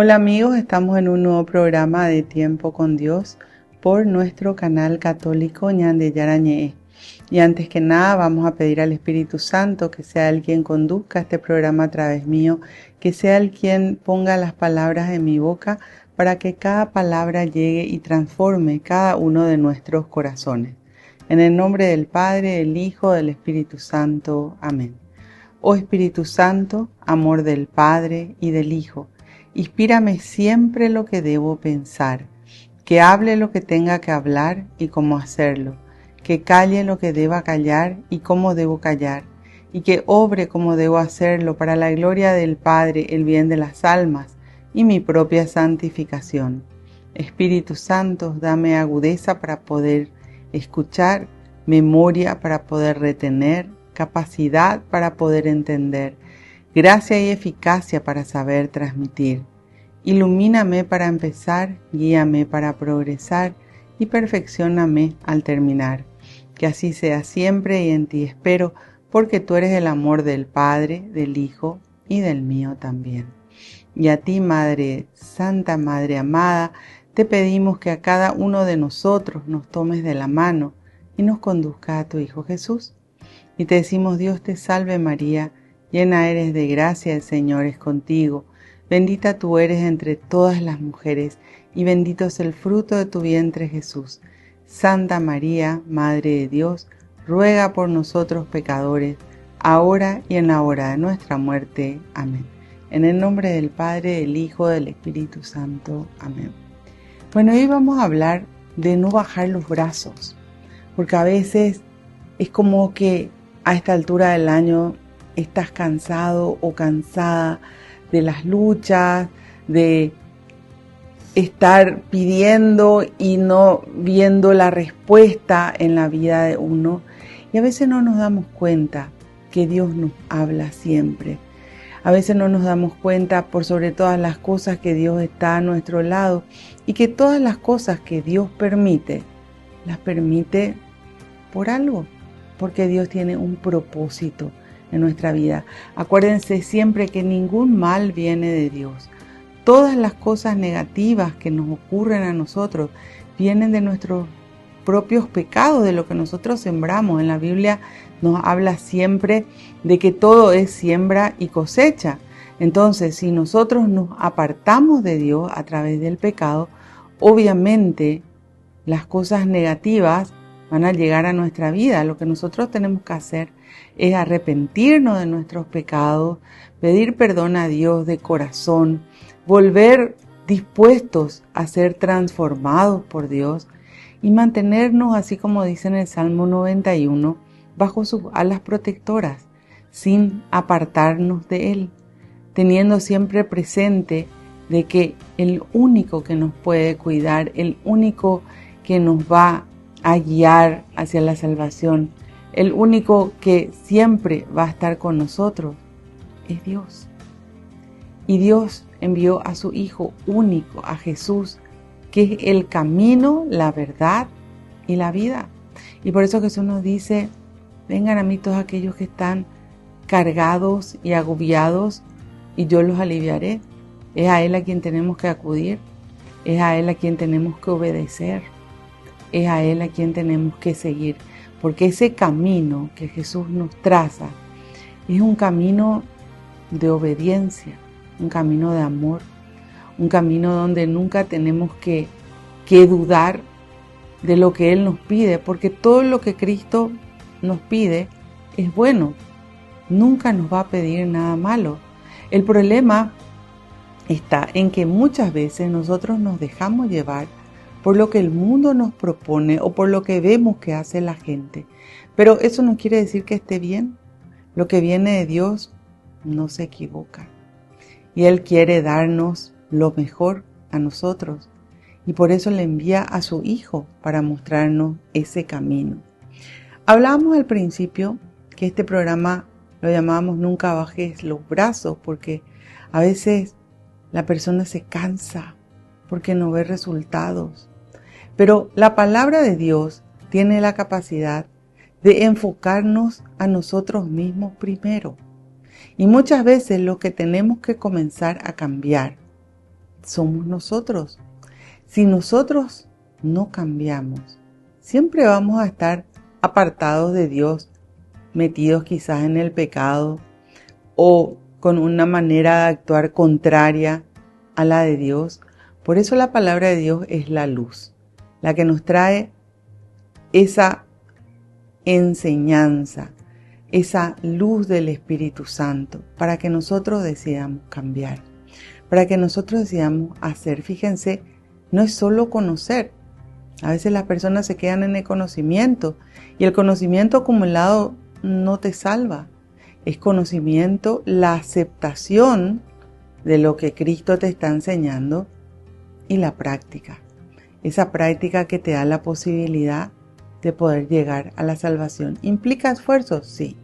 Hola amigos, estamos en un nuevo programa de Tiempo con Dios por nuestro canal católico Ñande Yarañe. Y antes que nada vamos a pedir al Espíritu Santo que sea el quien conduzca este programa a través mío, que sea el quien ponga las palabras en mi boca para que cada palabra llegue y transforme cada uno de nuestros corazones. En el nombre del Padre, del Hijo, del Espíritu Santo. Amén. Oh Espíritu Santo, amor del Padre y del Hijo, inspírame siempre lo que debo pensar, que hable lo que tenga que hablar y cómo hacerlo, que calle lo que deba callar y cómo debo callar, y que obre como debo hacerlo para la gloria del Padre, el bien de las almas y mi propia santificación. Espíritu Santo, dame agudeza para poder escuchar, memoria para poder retener, capacidad para poder entender, gracia y eficacia para saber transmitir. Ilumíname para empezar, guíame para progresar y perfeccióname al terminar. Que así sea siempre y en ti espero, porque tú eres el amor del Padre, del Hijo y del mío también. Y a ti, Madre Santa, Madre amada, te pedimos que a cada uno de nosotros nos tomes de la mano y nos conduzca a tu Hijo Jesús. Y te decimos: Dios te salve María, llena eres de gracia, el Señor es contigo. Bendita tú eres entre todas las mujeres, y bendito es el fruto de tu vientre Jesús. Santa María, Madre de Dios, ruega por nosotros pecadores, ahora y en la hora de nuestra muerte. Amén. En el nombre del Padre, del Hijo, del Espíritu Santo. Amén. Bueno, hoy vamos a hablar de no bajar los brazos, porque a veces es como que a esta altura del año estás cansado o cansada de las luchas, de estar pidiendo y no viendo la respuesta en la vida de uno. Y a veces no nos damos cuenta que Dios nos habla siempre. A veces no nos damos cuenta por sobre todas las cosas que Dios está a nuestro lado y que todas las cosas que Dios permite, las permite por algo, porque Dios tiene un propósito en nuestra vida. Acuérdense siempre que ningún mal viene de Dios. Todas las cosas negativas que nos ocurren a nosotros vienen de nuestros propios pecados, de lo que nosotros sembramos. En la Biblia nos habla siempre de que todo es siembra y cosecha. Entonces, si nosotros nos apartamos de Dios a través del pecado, obviamente las cosas negativas van a llegar a nuestra vida. Lo que nosotros tenemos que hacer es arrepentirnos de nuestros pecados, pedir perdón a Dios de corazón, volver dispuestos a ser transformados por Dios y mantenernos, así como dice en el Salmo 91, bajo sus alas protectoras, sin apartarnos de Él, teniendo siempre presente de que el único que nos puede cuidar, el único que nos va a guiar hacia la salvación, el único que siempre va a estar con nosotros, es Dios. Y Dios envió a su Hijo único, a Jesús, que es el camino, la verdad y la vida. Y por eso Jesús nos dice: vengan a mí todos aquellos que están cargados y agobiados, y yo los aliviaré. Es a Él a quien tenemos que acudir, es a Él a quien tenemos que obedecer, es a Él a quien tenemos que seguir, porque ese camino que Jesús nos traza es un camino de obediencia, un camino de amor, un camino donde nunca tenemos que dudar de lo que Él nos pide, porque todo lo que Cristo nos pide es bueno, nunca nos va a pedir nada malo. El problema está en que muchas veces nosotros nos dejamos llevar por lo que el mundo nos propone o por lo que vemos que hace la gente. Pero eso no quiere decir que esté bien. Lo que viene de Dios no se equivoca. Y Él quiere darnos lo mejor a nosotros. Y por eso le envía a su Hijo para mostrarnos ese camino. Hablábamos al principio que este programa lo llamábamos Nunca bajes los brazos, porque a veces la persona se cansa porque no ve resultados. Pero la palabra de Dios tiene la capacidad de enfocarnos a nosotros mismos primero. Y muchas veces lo que tenemos que comenzar a cambiar somos nosotros. Si nosotros no cambiamos, siempre vamos a estar apartados de Dios, metidos quizás en el pecado o con una manera de actuar contraria a la de Dios. Por eso la palabra de Dios es la luz, la que nos trae esa enseñanza, esa luz del Espíritu Santo, para que nosotros decidamos cambiar, para que nosotros decidamos hacer. Fíjense, no es solo conocer. A veces las personas se quedan en el conocimiento y el conocimiento acumulado no te salva. Es conocimiento, la aceptación de lo que Cristo te está enseñando y la práctica. Esa práctica que te da la posibilidad de poder llegar a la salvación. ¿Implica esfuerzo? Sí.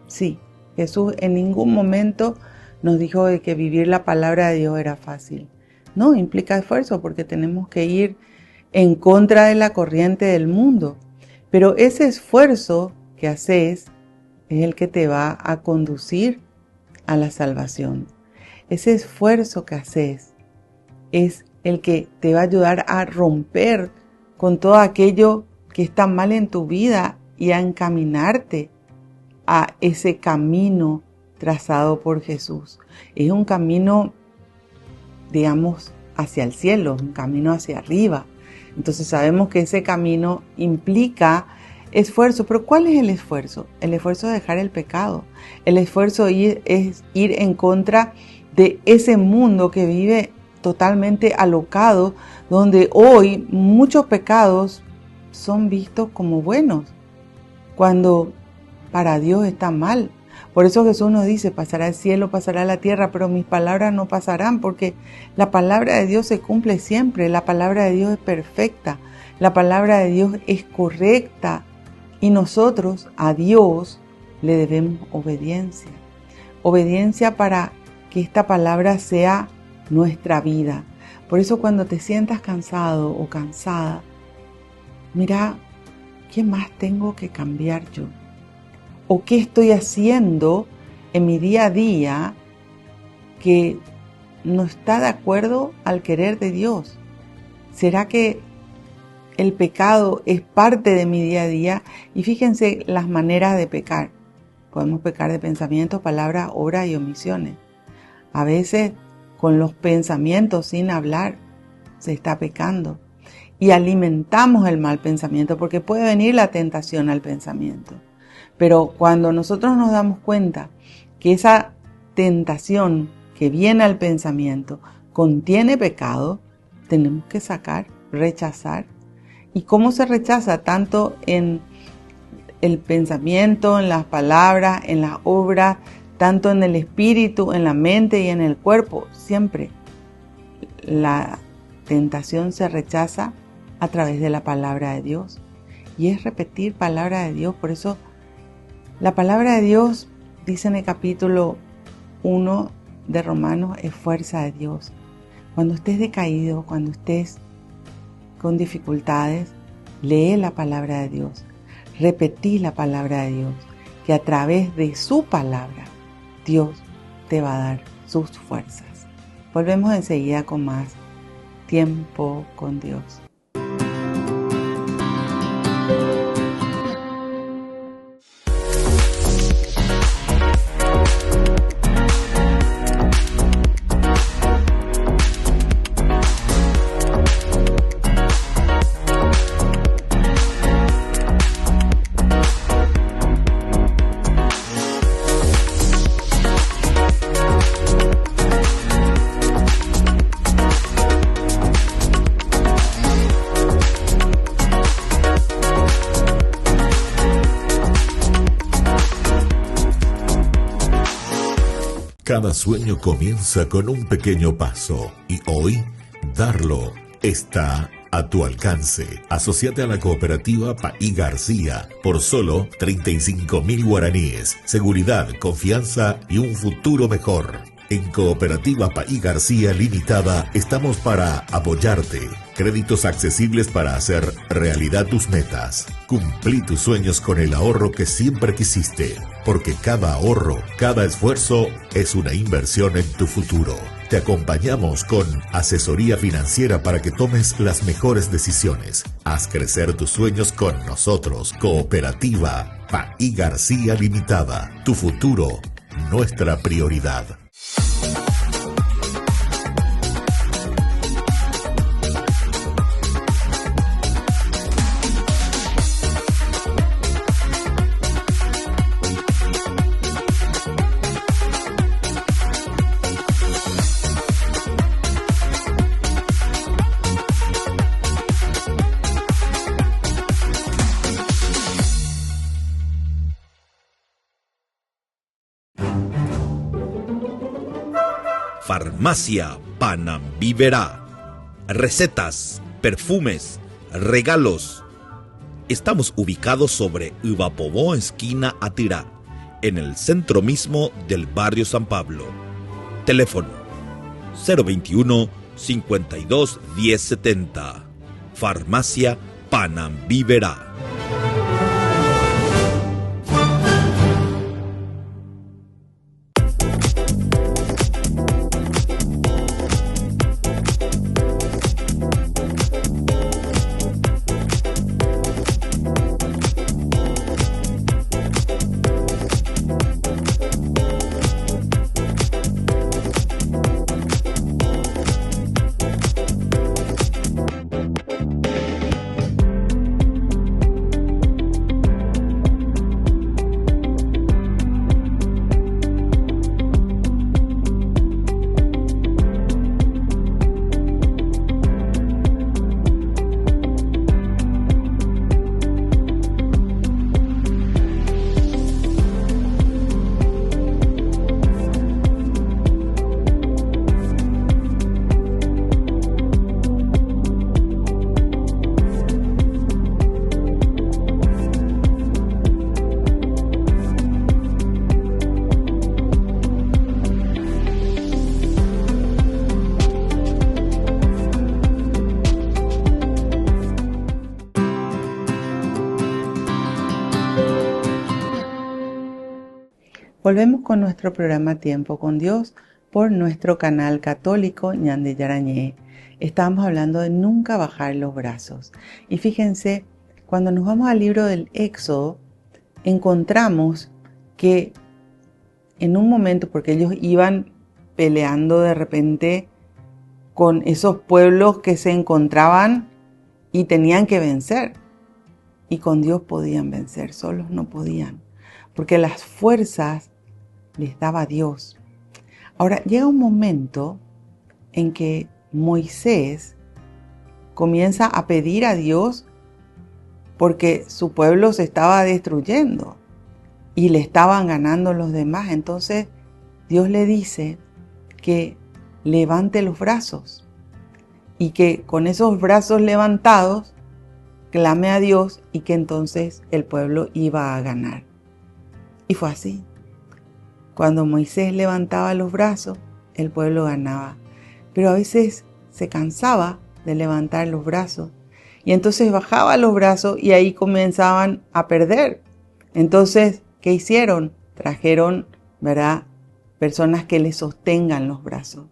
Sí. Jesús en ningún momento nos dijo de que vivir la palabra de Dios era fácil. No, implica esfuerzo porque tenemos que ir en contra de la corriente del mundo. Pero ese esfuerzo que haces es el que te va a conducir a la salvación. Ese esfuerzo que haces es el que te va a ayudar a romper con todo aquello que está mal en tu vida y a encaminarte a ese camino trazado por Jesús. Es un camino, digamos, hacia el cielo, un camino hacia arriba. Entonces sabemos que ese camino implica esfuerzo. ¿Pero cuál es el esfuerzo? El esfuerzo de dejar el pecado. El esfuerzo es ir en contra de ese mundo que vive totalmente alocado, donde hoy muchos pecados son vistos como buenos, cuando para Dios está mal. Por eso Jesús nos dice, pasará el cielo, pasará la tierra, pero mis palabras no pasarán, porque la palabra de Dios se cumple siempre. La palabra de Dios es perfecta, la palabra de Dios es correcta, y nosotros a Dios le debemos obediencia. Obediencia para que esta palabra sea nuestra vida. Por eso cuando te sientas cansado o cansada, mira, ¿qué más tengo que cambiar yo? ¿O qué estoy haciendo en mi día a día que no está de acuerdo al querer de Dios? ¿Será que el pecado es parte de mi día a día? Y fíjense las maneras de pecar. Podemos pecar de pensamientos, palabras, obras y omisiones. A veces con los pensamientos sin hablar se está pecando. Y alimentamos el mal pensamiento porque puede venir la tentación al pensamiento. Pero cuando nosotros nos damos cuenta que esa tentación que viene al pensamiento contiene pecado, tenemos que sacar, rechazar. ¿Y cómo se rechaza? Tanto en el pensamiento, en las palabras, en las obras, tanto en el espíritu, en la mente y en el cuerpo. Siempre la tentación se rechaza a través de la palabra de Dios. Y es repetir palabra de Dios. Por eso la palabra de Dios, dice en el capítulo 1 de Romanos, es fuerza de Dios. Cuando estés decaído, cuando estés con dificultades, lee la palabra de Dios. Repetí la palabra de Dios, que a través de su palabra, Dios te va a dar sus fuerzas. Volvemos enseguida con más tiempo con Dios. Cada sueño comienza con un pequeño paso y hoy darlo está a tu alcance. Asociate a la cooperativa Paí García por solo 35.000 guaraníes. Seguridad, confianza y un futuro mejor. En Cooperativa Paí García Limitada estamos para apoyarte. Créditos accesibles para hacer realidad tus metas. Cumplí tus sueños con el ahorro que siempre quisiste, porque cada ahorro, cada esfuerzo es una inversión en tu futuro. Te acompañamos con asesoría financiera para que tomes las mejores decisiones. Haz crecer tus sueños con nosotros. Cooperativa Paí García Limitada. Tu futuro, nuestra prioridad. Farmacia Panambiverá. Recetas, perfumes, regalos. Estamos ubicados sobre Ivapobó, esquina Atirá, en el centro mismo del barrio San Pablo. Teléfono 021 52 1070. Farmacia Panambiverá. Volvemos con nuestro programa Tiempo con Dios por nuestro canal católico Ñan de Yarañé. Estamos hablando de nunca bajar los brazos. Y fíjense, cuando nos vamos al libro del Éxodo, encontramos que en un momento, porque ellos iban peleando de repente con esos pueblos que se encontraban y tenían que vencer. Y con Dios podían vencer, solos no podían, porque las fuerzas les daba Dios. Ahora llega un momento en que Moisés comienza a pedir a Dios porque su pueblo se estaba destruyendo y le estaban ganando los demás. Entonces Dios le dice que levante los brazos y que con esos brazos levantados clame a Dios y que entonces el pueblo iba a ganar. Y fue así. Cuando Moisés levantaba los brazos, el pueblo ganaba. Pero a veces se cansaba de levantar los brazos y entonces bajaba los brazos y ahí comenzaban a perder. Entonces, ¿qué hicieron? Trajeron, ¿verdad?, personas que le sostengan los brazos.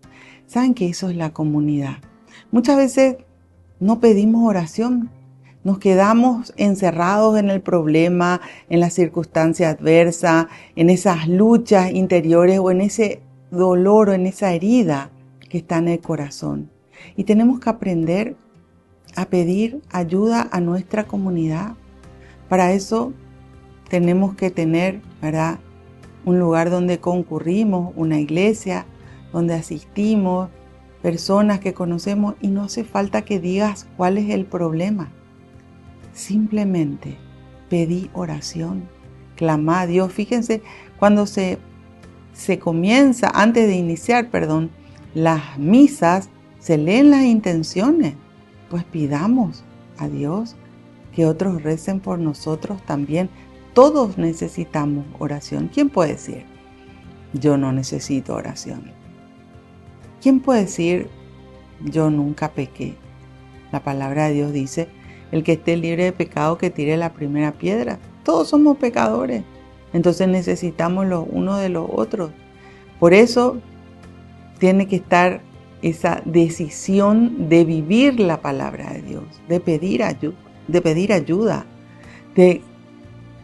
¿Saben que eso es la comunidad? Muchas veces no pedimos oración. Nos quedamos encerrados en el problema, en la circunstancia adversa, en esas luchas interiores o en ese dolor o en esa herida que está en el corazón. Y tenemos que aprender a pedir ayuda a nuestra comunidad. Para eso tenemos que tener, ¿verdad?, un lugar donde concurrimos, una iglesia donde asistimos, personas que conocemos, y no hace falta que digas cuál es el problema. Simplemente pedí oración, clamá a Dios. Fíjense, cuando se comienza, antes de iniciar, las misas, se leen las intenciones. Pues pidamos a Dios que otros recen por nosotros también. Todos necesitamos oración. ¿Quién puede decir, yo no necesito oración? ¿Quién puede decir, yo nunca pequé? La palabra de Dios dice, el que esté libre de pecado que tire la primera piedra. Todos somos pecadores. Entonces necesitamos los unos de los otros. Por eso tiene que estar esa decisión de vivir la palabra de Dios, de pedir ayuda, de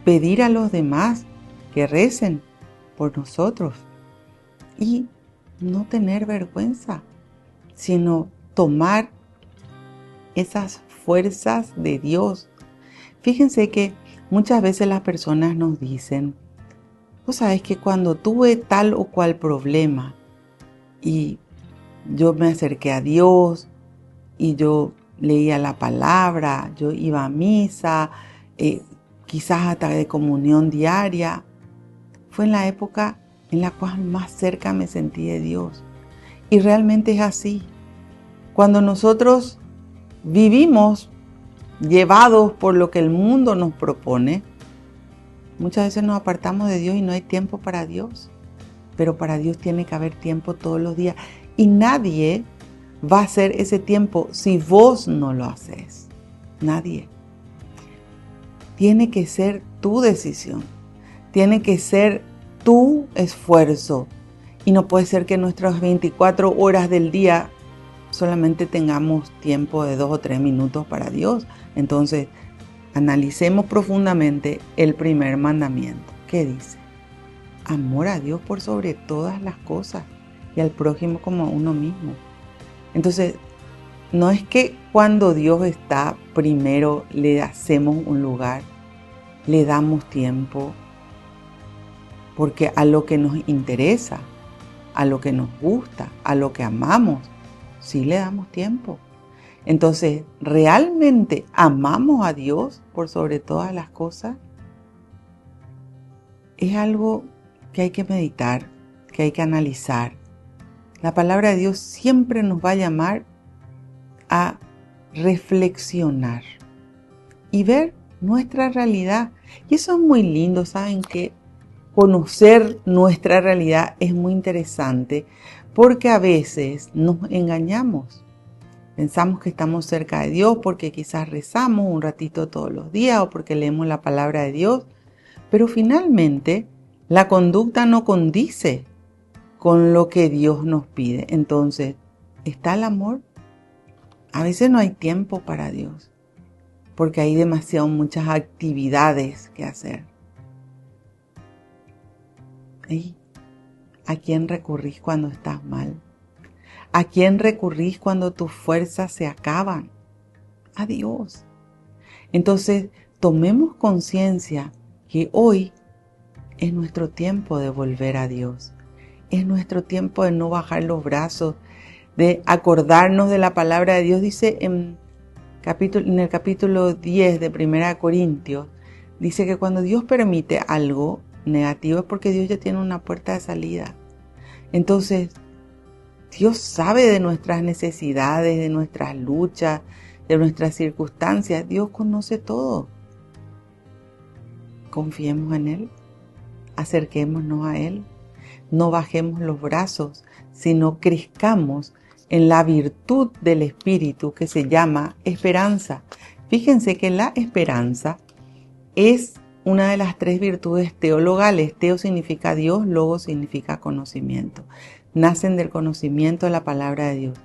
pedir a los demás que recen por nosotros y no tener vergüenza, sino tomar esas fuerzas de Dios. Fíjense que muchas veces las personas nos dicen, vos sabés que cuando tuve tal o cual problema y yo me acerqué a Dios y yo leía la palabra, yo iba a misa, quizás hasta de comunión diaria, fue en la época en la cual más cerca me sentí de Dios. Y realmente es así. Cuando nosotros vivimos llevados por lo que el mundo nos propone, muchas veces nos apartamos de Dios y no hay tiempo para Dios. Pero para Dios tiene que haber tiempo todos los días. Y nadie va a hacer ese tiempo si vos no lo haces. Nadie. Tiene que ser tu decisión. Tiene que ser tu esfuerzo. Y no puede ser que nuestras 24 horas del día solamente tengamos tiempo de 2 o 3 minutos para Dios. Entonces, analicemos profundamente el primer mandamiento. ¿Qué dice? Amor a Dios por sobre todas las cosas y al prójimo como a uno mismo. Entonces, no es que cuando Dios está primero le hacemos un lugar, le damos tiempo, porque a lo que nos interesa, a lo que nos gusta, a lo que amamos, sí le damos tiempo. Entonces, ¿realmente amamos a Dios por sobre todas las cosas? Es algo que hay que meditar, que hay que analizar. La palabra de Dios siempre nos va a llamar a reflexionar y ver nuestra realidad. Y eso es muy lindo, ¿saben qué? Conocer nuestra realidad es muy interesante porque a veces nos engañamos. Pensamos que estamos cerca de Dios porque quizás rezamos un ratito todos los días o porque leemos la palabra de Dios, pero finalmente la conducta no condice con lo que Dios nos pide. Entonces, ¿está el amor? A veces no hay tiempo para Dios porque hay muchas actividades que hacer. ¿Y a quién recurrís cuando estás mal? ¿A quién recurrís cuando tus fuerzas se acaban? A Dios. Entonces, tomemos conciencia que hoy es nuestro tiempo de volver a Dios. Es nuestro tiempo de no bajar los brazos, de acordarnos de la palabra de Dios. Dice en el capítulo 10 de 1 Corintios, dice que cuando Dios permite algo negativo es porque Dios ya tiene una puerta de salida. Entonces, Dios sabe de nuestras necesidades, de nuestras luchas, de nuestras circunstancias. Dios conoce todo. Confiemos en Él, acerquémonos a Él, no bajemos los brazos, sino crezcamos en la virtud del Espíritu que se llama esperanza. Fíjense que la esperanza es una de las 3 virtudes teologales. Teo significa Dios, logo significa conocimiento. Nacen del conocimiento de la palabra de Dios.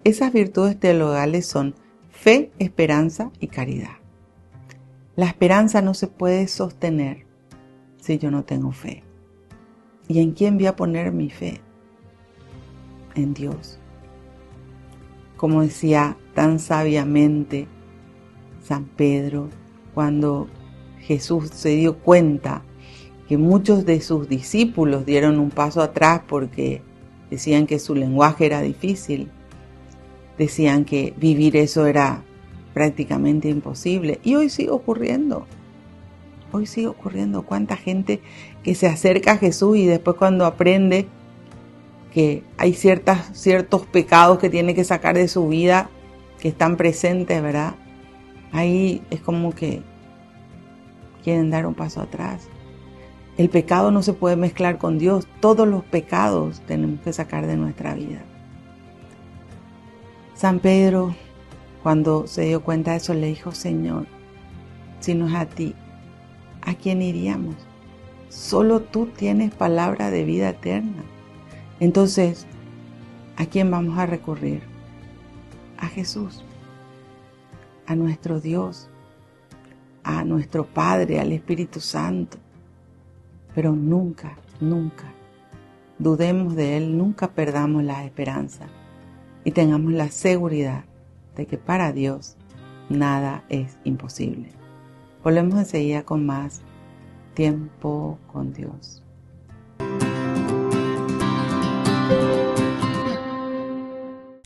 Esas virtudes teologales son fe, esperanza y caridad. La esperanza no se puede sostener si yo no tengo fe. ¿Y en quién voy a poner mi fe? En Dios. Como decía tan sabiamente San Pedro, cuando Jesús se dio cuenta que muchos de sus discípulos dieron un paso atrás porque decían que su lenguaje era difícil, decían que vivir eso era prácticamente imposible. Y hoy sigue ocurriendo. Hoy sigue ocurriendo. ¿Cuánta gente que se acerca a Jesús y después cuando aprende que hay ciertos pecados que tiene que sacar de su vida, que están presentes, ¿verdad? Ahí es como que quieren dar un paso atrás. El pecado no se puede mezclar con Dios. Todos los pecados tenemos que sacar de nuestra vida. San Pedro, cuando se dio cuenta de eso, le dijo: Señor, si no es a ti, ¿a quién iríamos? Solo tú tienes palabra de vida eterna. Entonces, ¿A quién vamos a recurrir? A Jesús, a nuestro Dios, a nuestro Padre, al Espíritu Santo. Pero nunca, nunca dudemos de Él, nunca perdamos la esperanza y tengamos la seguridad de que para Dios nada es imposible. Volvemos enseguida con más tiempo con Dios.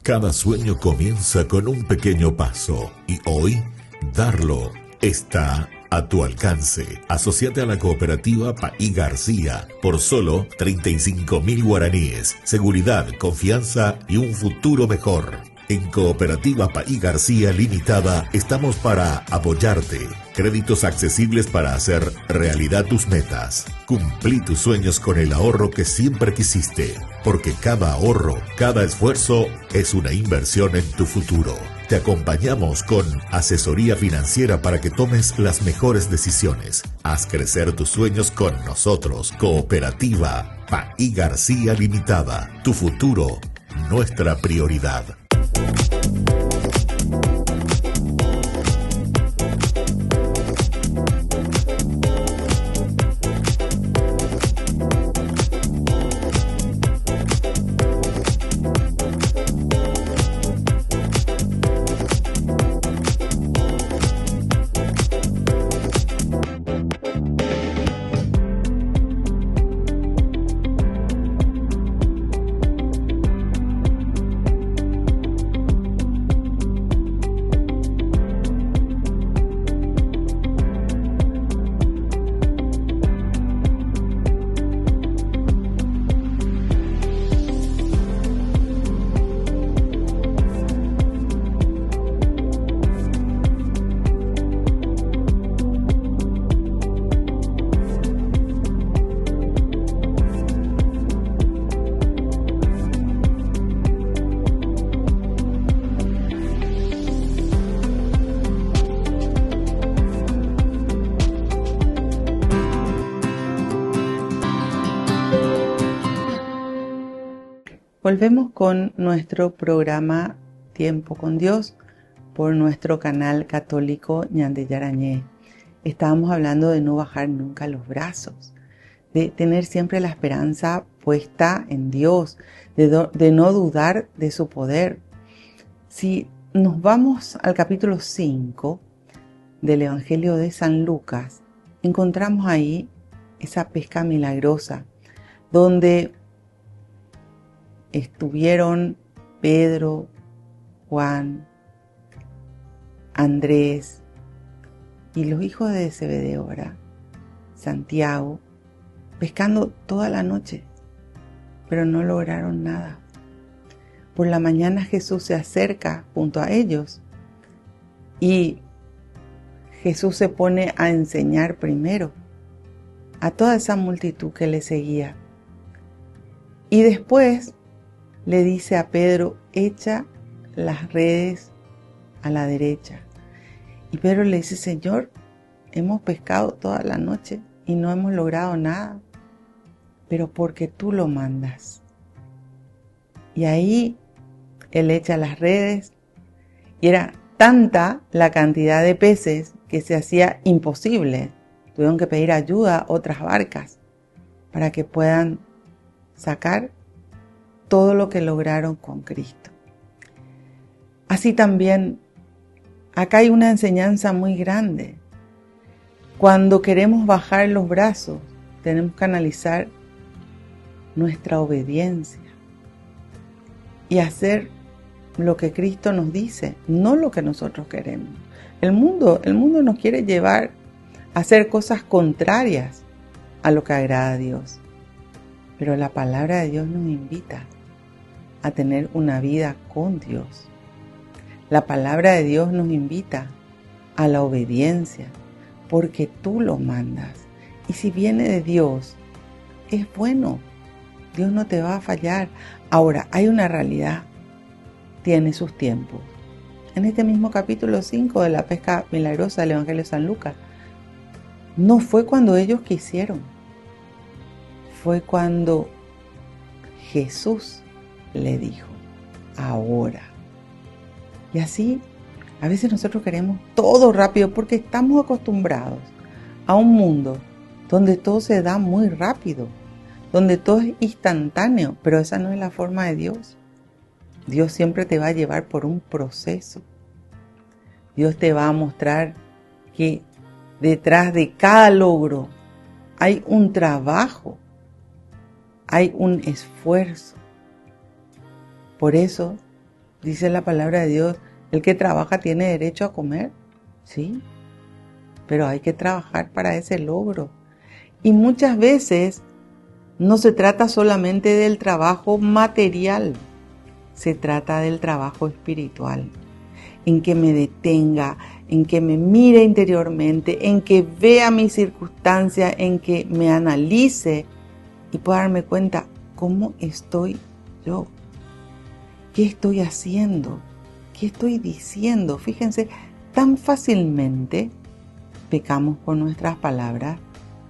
Cada sueño comienza con un pequeño paso y hoy darlo está a tu alcance. Asociate a la cooperativa Paí García por solo 35.000 guaraníes. Seguridad, confianza y un futuro mejor. En Cooperativa Paí García Limitada estamos para apoyarte. Créditos accesibles para hacer realidad tus metas. Cumplí tus sueños con el ahorro que siempre quisiste, porque cada ahorro, cada esfuerzo es una inversión en tu futuro. Te acompañamos con asesoría financiera para que tomes las mejores decisiones. Haz crecer tus sueños con nosotros. Cooperativa Paí García Limitada. Tu futuro, nuestra prioridad. Volvemos con nuestro programa Tiempo con Dios por nuestro canal católico Ñan de Yarañé. Estábamos hablando de no bajar nunca los brazos, de tener siempre la esperanza puesta en Dios, de no dudar de su poder. Si nos vamos al capítulo 5 del Evangelio de San Lucas, encontramos ahí esa pesca milagrosa, donde estuvieron Pedro, Juan, Andrés y los hijos de Zebedeo, ¿verdad? Santiago, pescando toda la noche, pero no lograron nada. Por la mañana Jesús se acerca junto a ellos y Jesús se pone a enseñar primero a toda esa multitud que le seguía. Y después le dice a Pedro, echa las redes a la derecha. Y Pedro le dice, Señor, hemos pescado toda la noche y no hemos logrado nada, pero porque tú lo mandas. Y ahí él echa las redes y era tanta la cantidad de peces que se hacía imposible. Tuvieron que pedir ayuda a otras barcas para que puedan sacar todo lo que lograron con Cristo. Así también, acá hay una enseñanza muy grande. Cuando queremos bajar los brazos, tenemos que analizar nuestra obediencia y hacer lo que Cristo nos dice, no lo que nosotros queremos. El mundo nos quiere llevar a hacer cosas contrarias a lo que agrada a Dios. Pero la palabra de Dios nos invita a tener una vida con Dios. La palabra de Dios nos invita a la obediencia, porque tú lo mandas. Y si viene de Dios, es bueno. Dios no te va a fallar. Ahora, hay una realidad. Tiene sus tiempos. En este mismo capítulo 5 de la pesca milagrosa del Evangelio de San Lucas, no fue cuando ellos quisieron. Fue cuando Jesús le dijo. ahora. Y así, a veces nosotros queremos todo rápido porque estamos acostumbrados a un mundo donde todo se da muy rápido, donde todo es instantáneo, pero esa no es la forma de Dios. Dios siempre te va a llevar por un proceso. Dios te va a mostrar que detrás de cada logro hay un trabajo, hay un esfuerzo. Por eso dice la palabra de Dios, el que trabaja tiene derecho a comer, sí, pero hay que trabajar para ese logro. Y muchas veces no se trata solamente del trabajo material, se trata del trabajo espiritual, en que me detenga, en que me mire interiormente, en que vea mis circunstancias, en que me analice y pueda darme cuenta cómo estoy yo, qué estoy haciendo, qué estoy diciendo. Fíjense, tan fácilmente pecamos con nuestras palabras,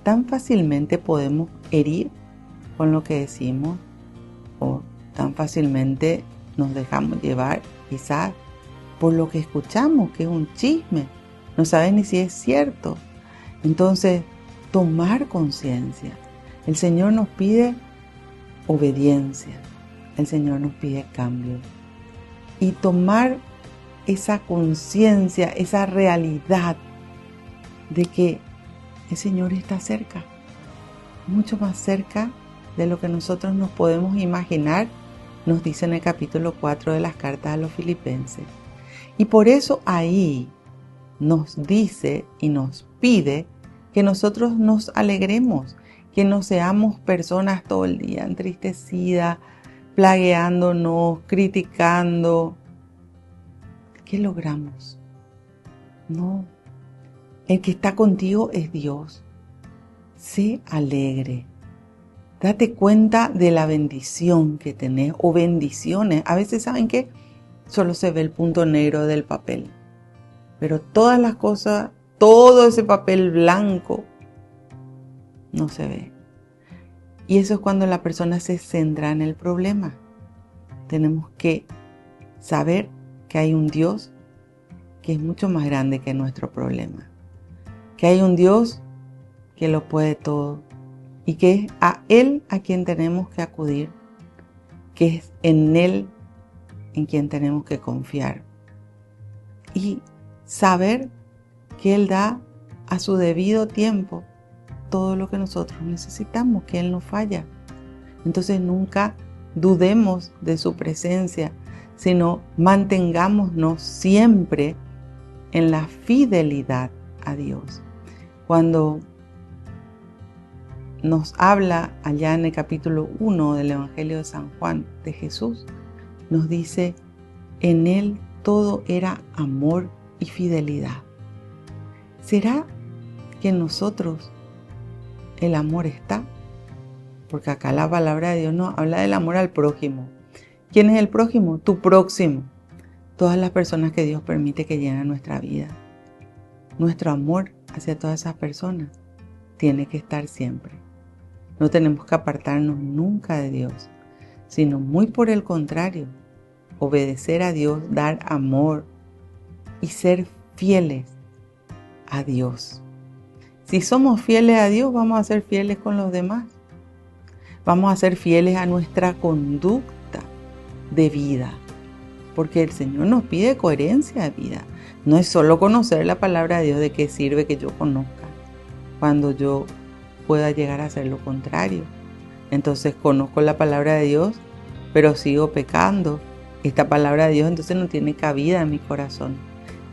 tan fácilmente podemos herir con lo que decimos o tan fácilmente nos dejamos llevar quizás por lo que escuchamos, que es un chisme, no sabes ni si es cierto. Entonces, tomar conciencia. El Señor nos pide obediencia, el Señor nos pide cambio. Y tomar esa conciencia, esa realidad de que el Señor está cerca, mucho más cerca de lo que nosotros nos podemos imaginar, nos dice en el capítulo 4 de las cartas a los Filipenses. Y por eso ahí nos dice y nos pide que nosotros nos alegremos, que no seamos personas todo el día entristecidas, plagueándonos, criticando. ¿Qué logramos? No, el que está contigo es Dios. Sé alegre. Date cuenta de la bendición que tenés o bendiciones. A veces, ¿saben qué? Solo se ve el punto negro del papel. Pero todas las cosas, todo ese papel blanco, no se ve. Y eso es cuando la persona se centra en el problema. Tenemos que saber que hay un Dios que es mucho más grande que nuestro problema. Que hay un Dios que lo puede todo. Y que es a Él a quien tenemos que acudir. Que es en Él en quien tenemos que confiar. Y saber que Él da a su debido tiempo todo lo que nosotros necesitamos, que Él no falla. Entonces nunca dudemos de su presencia, sino mantengámonos siempre en la fidelidad a Dios. Cuando nos habla allá en el capítulo 1 del Evangelio de San Juan de Jesús, nos dice, en Él todo era amor y fidelidad. ¿Será que en nosotros el amor está? Porque acá la palabra de Dios nos habla del amor al prójimo. ¿Quién es el prójimo? Tu próximo. Todas las personas que Dios permite que lleguen a nuestra vida. Nuestro amor hacia todas esas personas tiene que estar siempre. No tenemos que apartarnos nunca de Dios, sino muy por el contrario, obedecer a Dios, dar amor y ser fieles a Dios. Si somos fieles a Dios, vamos a ser fieles con los demás. Vamos a ser fieles a nuestra conducta de vida, porque el Señor nos pide coherencia de vida. No es solo conocer la palabra de Dios, de qué sirve que yo conozca, cuando yo pueda llegar a hacer lo contrario. Entonces conozco la palabra de Dios, pero sigo pecando. Esta palabra de Dios entonces no tiene cabida en mi corazón.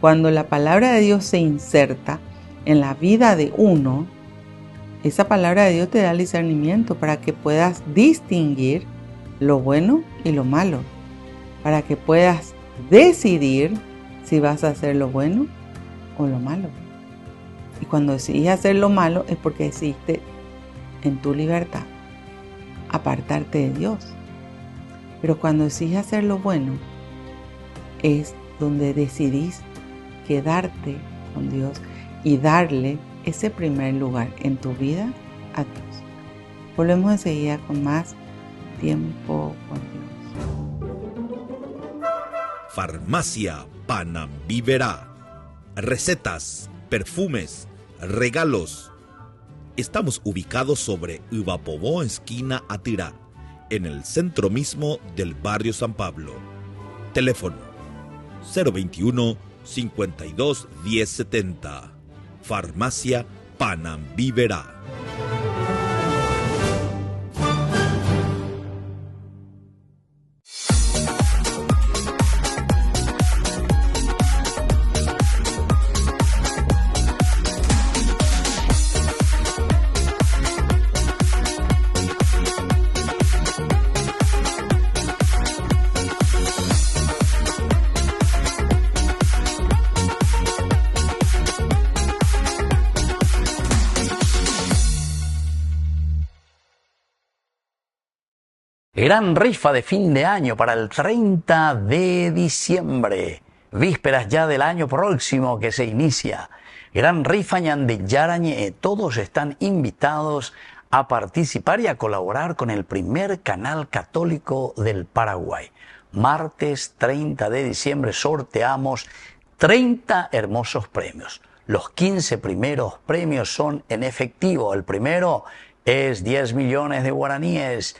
Cuando la palabra de Dios se inserta en la vida de uno, esa palabra de Dios te da el discernimiento para que puedas distinguir lo bueno y lo malo, para que puedas decidir si vas a hacer lo bueno o lo malo. Y cuando decidís hacer lo malo es porque decidiste en tu libertad apartarte de Dios. Pero cuando decidís hacer lo bueno es donde decidís quedarte con Dios y darle ese primer lugar en tu vida a Dios. Volvemos enseguida con más tiempo con Dios. Farmacia Panambiverá. Recetas, perfumes, regalos. Estamos ubicados sobre Ivapobó, esquina Atirá, en el centro mismo del barrio San Pablo. Teléfono 021 52 1070. Farmacia Panambiverá. Gran rifa de fin de año para el 30 de diciembre, vísperas ya del año próximo que se inicia. Gran rifa ñande Yarañe, todos están invitados a participar y a colaborar con el primer canal católico del Paraguay. Martes 30 de diciembre sorteamos 30 hermosos premios. Los 15 primeros premios son en efectivo. El primero es 10 millones de guaraníes.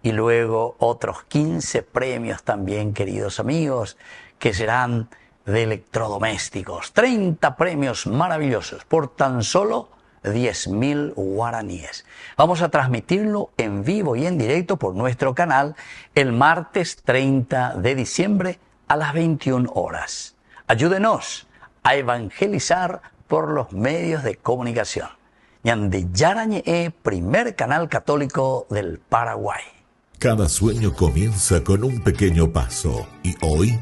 Y luego otros 15 premios también, queridos amigos, que serán de electrodomésticos. 30 premios maravillosos por tan solo 10.000 guaraníes. Vamos a transmitirlo en vivo y en directo por nuestro canal el martes 30 de diciembre a las 21 horas. Ayúdenos a evangelizar por los medios de comunicación. Ñande Yarañe, primer canal católico del Paraguay. Cada sueño comienza con un pequeño paso y hoy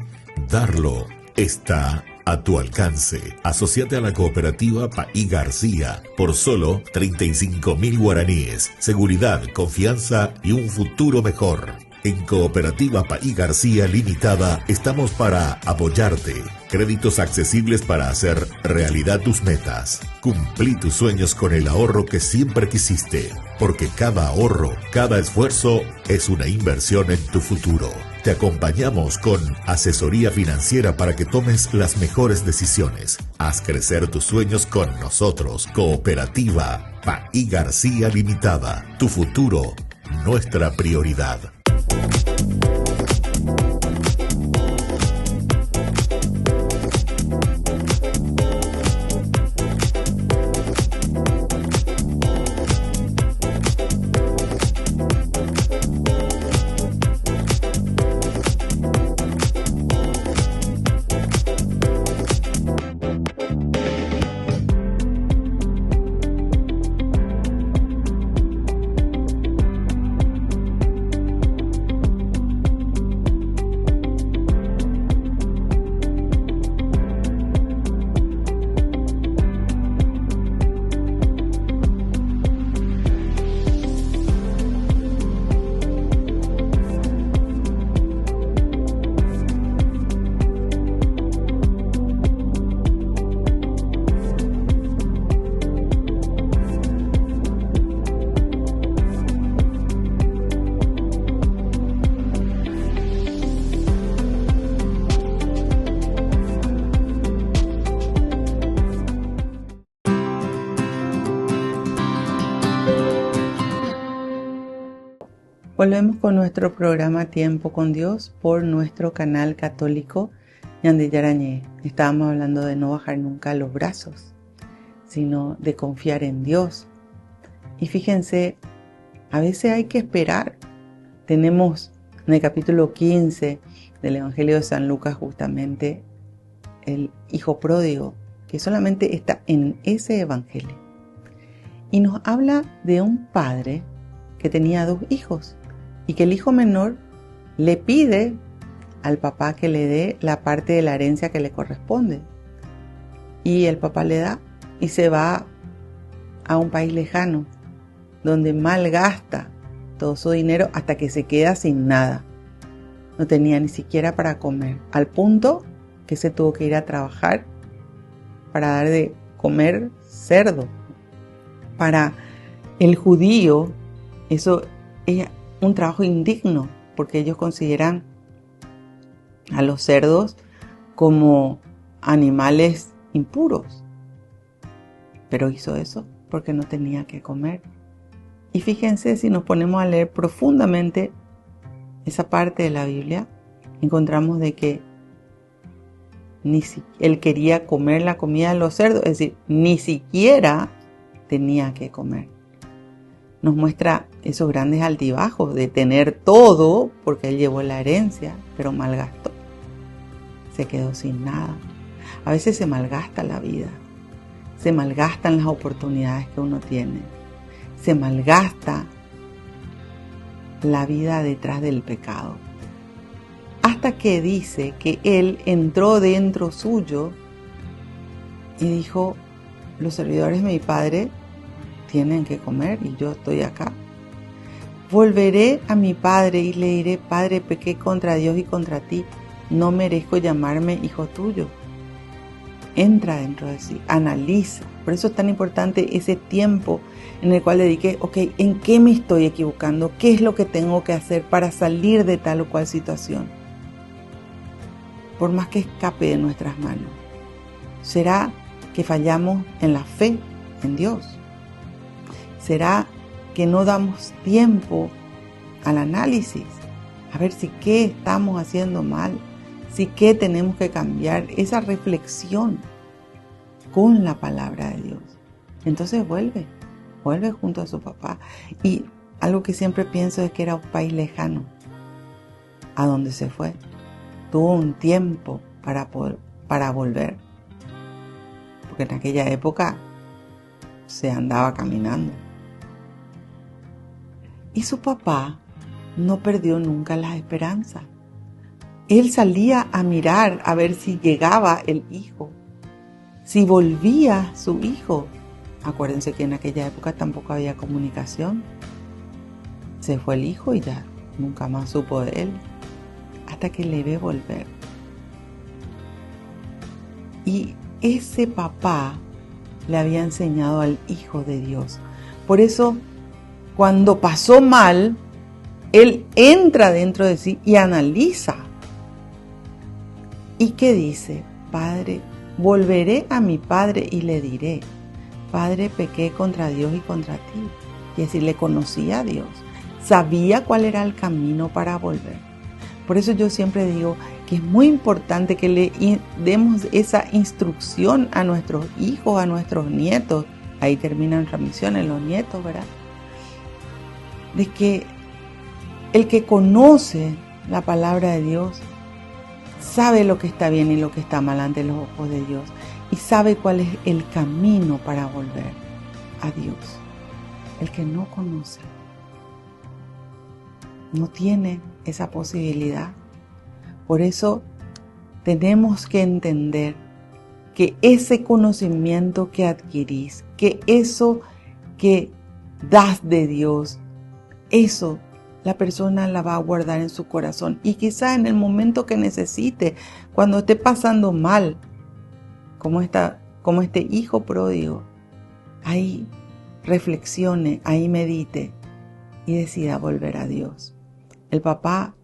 darlo está a tu alcance. Asociate a la cooperativa Paí García por solo 35.000 guaraníes. Seguridad, confianza y un futuro mejor. En Cooperativa Paí García Limitada estamos para apoyarte. Créditos accesibles para hacer realidad tus metas. Cumplí tus sueños con el ahorro que siempre quisiste. Porque cada ahorro, cada esfuerzo es una inversión en tu futuro. Te acompañamos con asesoría financiera para que tomes las mejores decisiones. Haz crecer tus sueños con nosotros. Cooperativa Paí García Limitada. Tu futuro, nuestra prioridad. Volvemos con nuestro programa Tiempo con Dios por nuestro canal católico Ñande Yarañe. Estábamos hablando de no bajar nunca los brazos, sino de confiar en Dios. Y fíjense, a veces hay que esperar. Tenemos en el capítulo 15 del Evangelio de San Lucas justamente el hijo pródigo, que solamente está en ese evangelio. Y nos habla de un padre que tenía 2 hijos y que el hijo menor le pide al papá que le dé la parte de la herencia que le corresponde. Y el papá le da y se va a un país lejano, donde malgasta todo su dinero hasta que se queda sin nada. No tenía ni siquiera para comer, al punto que se tuvo que ir a trabajar para dar de comer cerdo. Para el judío eso es un trabajo indigno, porque ellos consideran a los cerdos como animales impuros. Pero hizo eso porque no tenía que comer. Y fíjense, si nos ponemos a leer profundamente esa parte de la Biblia, encontramos de que él quería comer la comida de los cerdos, es decir, ni siquiera tenía que comer. Nos muestra esos grandes altibajos de tener todo, porque él llevó la herencia, pero malgastó. Se quedó sin nada. A veces se malgasta la vida, se malgastan las oportunidades que uno tiene, se malgasta la vida detrás del pecado. Hasta que dice que él entró dentro suyo y dijo, los servidores de mi padre tienen que comer y yo estoy acá. Volveré a mi padre y le diré, Padre, pequé contra Dios y contra ti, no merezco llamarme hijo tuyo. Entra dentro de sí, analiza. Por eso es tan importante ese tiempo en el cual dediqué, ok, ¿en qué me estoy equivocando? ¿Qué es lo que tengo que hacer para salir de tal o cual situación? Por más que escape de nuestras manos. ¿Será que fallamos en la fe en Dios? ¿Será que no damos tiempo al análisis? A ver si qué estamos haciendo mal, si qué tenemos que cambiar, esa reflexión con la palabra de Dios. Entonces vuelve junto a su papá. Y algo que siempre pienso es que era un país lejano a donde se fue. Tuvo un tiempo para volver, porque en aquella época se andaba caminando. Y su papá no perdió nunca las esperanzas. Él salía a mirar a ver si llegaba el hijo, si volvía su hijo. Acuérdense que en aquella época tampoco había comunicación. Se fue el hijo y ya nunca más supo de él, hasta que le ve volver. Y ese papá le había enseñado al Hijo de Dios. Por eso, cuando pasó mal, él entra dentro de sí y analiza. ¿Y qué dice? Padre, volveré a mi padre y le diré, Padre, pequé contra Dios y contra ti. Y es decir, le conocía a Dios, sabía cuál era el camino para volver. Por eso yo siempre digo que es muy importante que le demos esa instrucción a nuestros hijos, a nuestros nietos. Ahí termina nuestra misión en los nietos, ¿verdad? De que el que conoce la palabra de Dios sabe lo que está bien y lo que está mal ante los ojos de Dios y sabe cuál es el camino para volver a Dios. El que no conoce no tiene esa posibilidad. Por eso tenemos que entender que ese conocimiento que adquirís, que eso que das de Dios, eso la persona la va a guardar en su corazón. Y quizá en el momento que necesite, cuando esté pasando mal, como este hijo pródigo, ahí reflexione, ahí medite y decida volver a Dios. El papá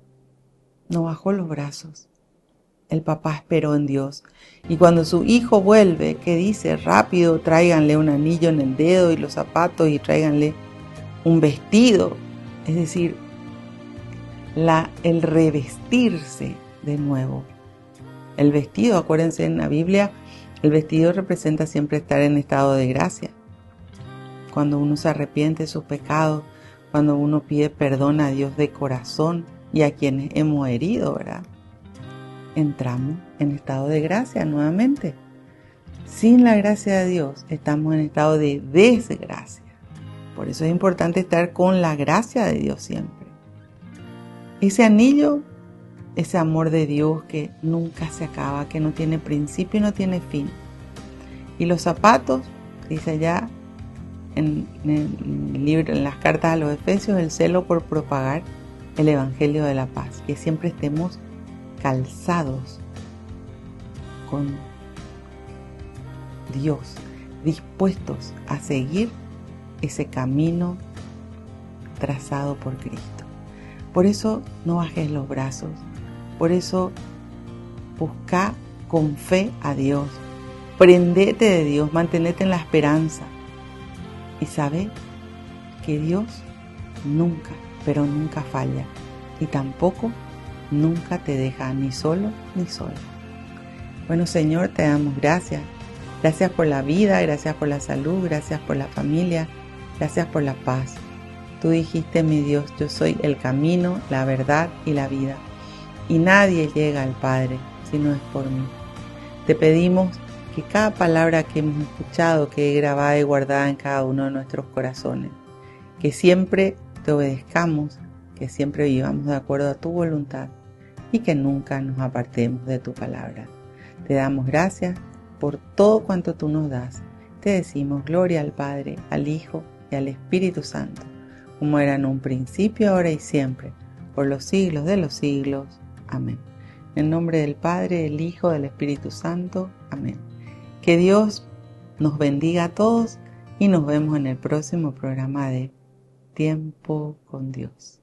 no bajó los brazos. El papá esperó en Dios. Y cuando su hijo vuelve, ¿qué dice? Rápido, tráiganle un anillo en el dedo y los zapatos y tráiganle un vestido. Es decir, el revestirse de nuevo. El vestido, acuérdense en la Biblia, el vestido representa siempre estar en estado de gracia. Cuando uno se arrepiente de sus pecados, cuando uno pide perdón a Dios de corazón y a quienes hemos herido, ¿verdad? Entramos en estado de gracia nuevamente. Sin la gracia de Dios estamos en estado de desgracia. Por eso es importante estar con la gracia de Dios siempre. Ese anillo, ese amor de Dios que nunca se acaba, que no tiene principio y no tiene fin. Y los zapatos, dice allá en el libro, en las cartas a los Efesios, el celo por propagar el evangelio de la paz. Que siempre estemos calzados con Dios, dispuestos a seguir ese camino trazado por Cristo. Por eso no bajes los brazos, por eso Busca con fe a Dios. Prendete de Dios, mantenete en la esperanza. Y sabe que Dios nunca, pero nunca falla. Y tampoco nunca te deja ni solo ni sola. Bueno, Señor, te damos gracias. Gracias por la vida, gracias por la salud, gracias por la familia, gracias por la paz. Tú dijiste, mi Dios, yo soy el camino, la verdad y la vida. Y nadie llega al Padre si no es por mí. Te pedimos que cada palabra que hemos escuchado quede grabada y guardada en cada uno de nuestros corazones. Que siempre te obedezcamos, que siempre vivamos de acuerdo a tu voluntad y que nunca nos apartemos de tu palabra. Te damos gracias por todo cuanto tú nos das. Te decimos gloria al Padre, al Hijo y al Espíritu Santo, como era en un principio, ahora y siempre, por los siglos de los siglos. Amén. En el nombre del Padre, del Hijo, del Espíritu Santo. Amén. Que Dios nos bendiga a todos y nos vemos en el próximo programa de Tiempo con Dios.